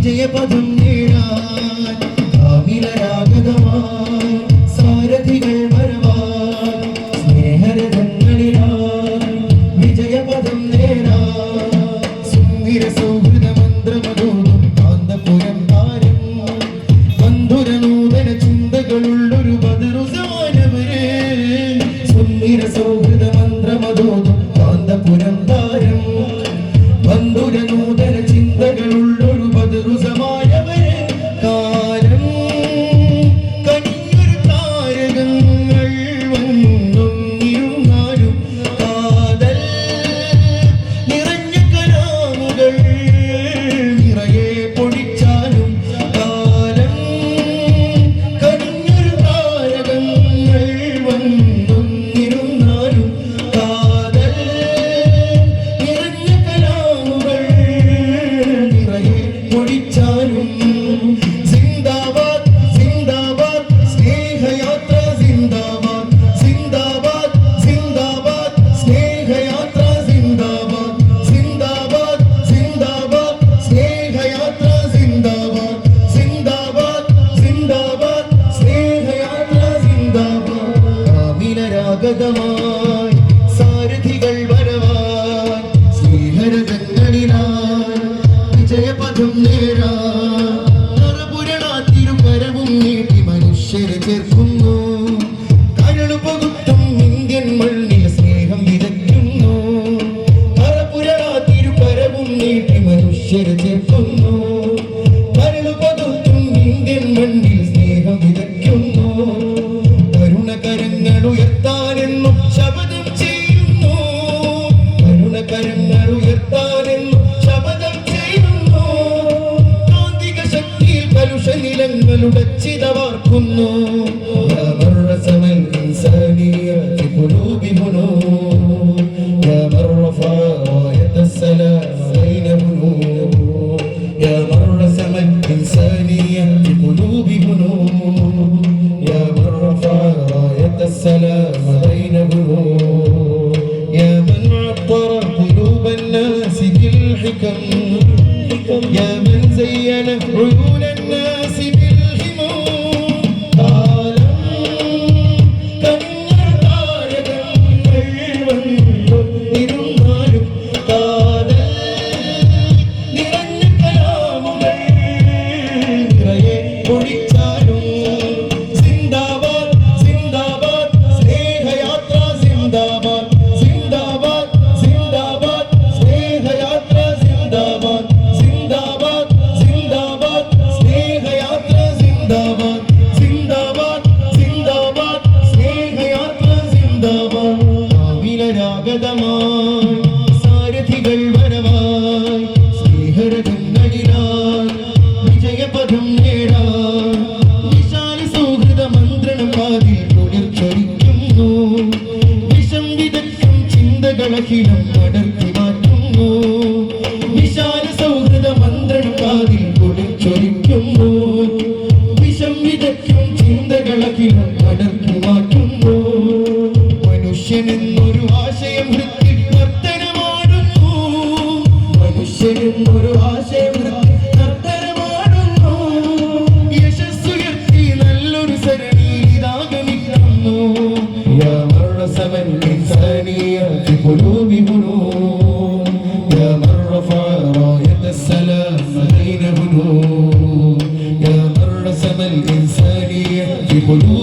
വിജയപദം നേടാൻ കാമിലരാഗതമായി സാരഥികൾ വരവാൻ സ്നേഹരഥങ്ങളിലായി വിജയപദം നേടാൻ സുന്ദര സൗഹൃദ മന്ത്രമതോടും കാന്തപുരം താരം ബന്ധുര നൂതന ചിന്തകളുള്ളൊരു ബദറുസാനവര് സുന്ദര സൗഹൃദ മന്ത്രമതോടും കാന്തപുരം താരം ബന്ധുര നൂതന ചിന്തകളുള്ളൊരു ബദറുസമായവര് കാലം കനിഞ്ഞൊരു താരകങ്ങൾ വന്നും ഇരുന്നാലും കാതൽ നിറഞ്ഞ കലാമുകൾ നിറയെ പൊടിച്ചാലും കാലം കനിഞ്ഞൊരു താരകങ്ങൾ വന്നും ഇരുന്നാലും കാതൽ നിറഞ്ഞ കലാമുകൾ നിറയെ പൊടിച്ചാലും സിന്ദാബാദ് സിന്ദാബാദ് സ്നേഹയാത്ര സിന്ദാബാദ് സിന്ദാബാദ് സിന്ദാബാദ് സ്നേഹയാത്ര സിന്ദാബാദ് സിന്ദാബാദ് സിന്ദാബാദ് സ്നേഹയാത്ര സിന്ദാബാദ് സിന്ദാബാദ് സിന്ദാബാദ് സ്നേഹയാത്ര സിന്ദാബാദ് കാമിലരാഗതമായി സാരഥികൾ വരവാൻ സ്നേഹരഥങ്ങളിലായി വിജയപദം നേടാൻ നറപുരണാത്തിരുകരവും നീട്ടി മനുഷ്യരെ ചേർക്കുന്നു കരളു പകുത്തും ഇന്ത്യൻ മണ്ണിൽ സ്നേഹം വിതയ്ക്കുന്നു നറപുരണാത്തിരുകരവും നീട്ടി മനുഷ്യരെ ചേർക്കുന്നു കരളു പകുത്തും ഇന്ത്യൻ മണ്ണിൽ സ്നേഹം വിതയ്ക്കുന്നു കരുണകരങ്ങൾ ഉയർത്താനെന്നും ശപഥം ചെയ്യുന്നു കരുണകരങ്ങൾ ഉയർത്താനെന്നും ശപഥം ചെയ്യുന്നു കാന്തിക ശക്തിയിൽ കലുഷ നിലങ്ങളുടെ ചിതവാർക്കുന്നു يا من رسم الإنسانية في قلوب هنود يا من رفع راية السلام بين هنود يا من رسم الإنسانية في قلوب هنود يا من رفع راية السلام بين هنود يا من عطر قلوب الناس بالحكم يا من زين عيون الناس بالهموم കാലം കനിഞ്ഞ താരകങ്ങൾ വന്നും ഇരുന്നാലും കാതൽ നിറഞ്ഞ കലാമുകൾ നിറയെ പൊടിച്ചാലും സിന്ദാബാദ് സിന്ദാബാദ് സ്നേഹയാത്ര സിന്ദാബാദ് സിന്ദാബാദ് സിന്ദാബാദ് സ്നേഹയാത്ര സിന്ദാബാദ് സിന്ദാബാദ് സിന്ദാബാദ് സ്നേഹയാത്ര സിന്ദാബാദ് സിന്ദാബാദ് സിന്ദാബാദ് സ്നേഹയാത്ര സിന്ദാബാദ് കാമിലരാഗതമായി സാരഥികൾ വരവായി സ്നേഹരഥങ്ങളിലായി വിജയപദം നേടാൻ വിശാല സൗഹൃദ മന്ത്രണം കാതിൽ കുളിർച്ചൊരിക്കുന്നു വിഷം വിതയ്ക്കും ചിന്തകളഖിലം അടർത്തി മാറ്റുന്നു വിശാല സൗഹൃദ മന്ത്രണം കാതിൽ കുളിർച്ചൊരിക്കുന്നു വിഷം വിതയ്ക്കും ചിന്തകളഖിലം അടർത്തി മാറ്റുന്നു മനുഷ്യനെന്നൊരു ആശയം ഹൃത്തിൽ നർത്തനമാടുന്നു മനുഷ്യനെന്നൊരു ആശയം ഹൃത്തിൽ നർത്തനമാടുന്നു യശസ്സുയർത്തി നല്ലൊരു സരണിയിൽ ഇതാഗമിക്കുന്നു يا من رسم الإنسانية في قلوب هنود يا من رفع راية السلام بين هنود يا من رسم الإنسانية في قلوب